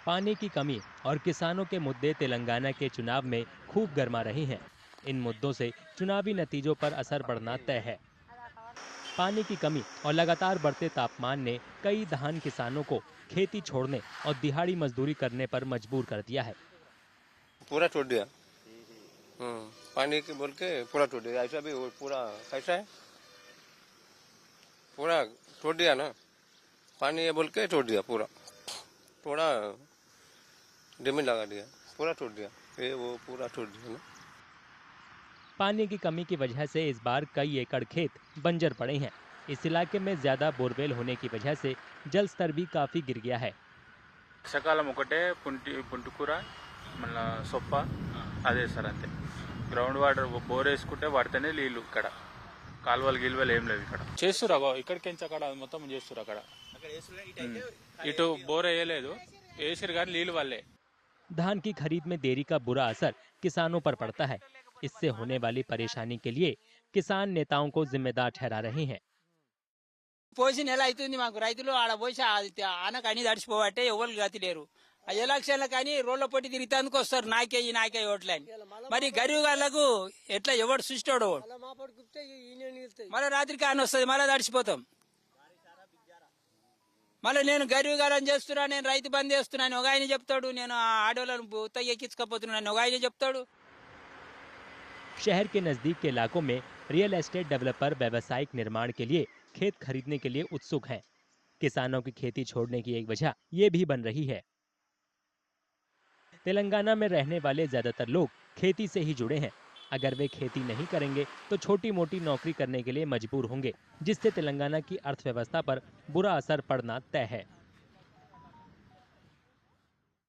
पानी की कमी और किसानों के मुद्दे तेलंगाना के चुनाव में खूब गर्मा रहे हैं। इन मुद्दों से चुनावी नतीजों पर असर पड़ना तय है। पानी की कमी और लगातार बढ़ते तापमान ने कई धान किसानों को खेती छोड़ने और दिहाड़ी मजदूरी करने पर मजबूर कर दिया है। पूरा छोड़ दिया। पानी के बोल के पूरा छोड़ दिया। ऐसा भी पूरा कैसा है, पूरा छोड़ दिया ना। पानी ये बोल के छोड़ दिया, पूरा थोड़ा जमीन लगा दिया, पूरा छोड़ दिया। ये वो पूरा छोड़ दिया ना। पानी की कमी की वजह से इस बार कई एकड़ खेत बंजर पड़े हैं। इस इलाके में ज्यादा बोरवेल होने की वजह से जल स्तर भी काफी गिर गया है। వర్షాకాలం ఒకటే పుంటికూర మళ్ళీ సొప్ప అదే సార్ అంతే. గ్రౌండ్ వాటర్ బోర్ వేసుకుంటే పడితేనే నీళ్ళు. ఇక్కడ కాలువలు గిలువలు ఏం లేవు. ఇక్కడ చేస్తురు ఇక్కడికించి అక్కడ మొత్తం చేస్తురు. అక్కడ ఇటు బోర్ వేయలేదు, వేసిరు కానీ నీళ్ళు వల్లే। धान की खरीद में देरी का बुरा असर किसानों पर पड़ता है। इससे होने वाली परेशानी के लिए किसान नेताओं को जिम्मेदार ठहरा रहे हैं। పోసి నెల అవుతుంది మాకు, రైతులు ఆడ పోసి ఆనకు అన్ని తడిచిపోబట్టే ఎవరు గతి లేరు. ఆ ఎలక్షన్ల కానీ రోడ్ల పొట్టి తిరిగితే వస్తారు, నాకే ఓట్లని. మరి గరీబ్ వాళ్ళకు ఎట్లా ఎవడు సృష్టివాడు, మళ్ళీ రాత్రికి ఆయన వస్తుంది, మళ్ళీ తడిచిపోతాం. మళ్ళీ నేను గరీబ్ గాలని చేస్తున్నా, నేను రైతు బంద్ చేస్తున్నాను ఒక ఆయన చెప్తాడు, నేను ఆడోళ్ళను ఉత్తగా ఎక్కించుకపోతున్నాను ఒక ఆయన చెప్తాడు। शहर के नजदीक के इलाकों में रियल एस्टेट डेवलपर व्यावसायिक निर्माण के लिए खेत खरीदने के लिए उत्सुक हैं। किसानों की खेती छोड़ने की एक वजह ये भी बन रही है। तेलंगाना में रहने वाले ज्यादातर लोग खेती से ही जुड़े हैं। अगर वे खेती नहीं करेंगे तो छोटी मोटी नौकरी करने के लिए मजबूर होंगे, जिससे तेलंगाना की अर्थव्यवस्था पर बुरा असर पड़ना तय है।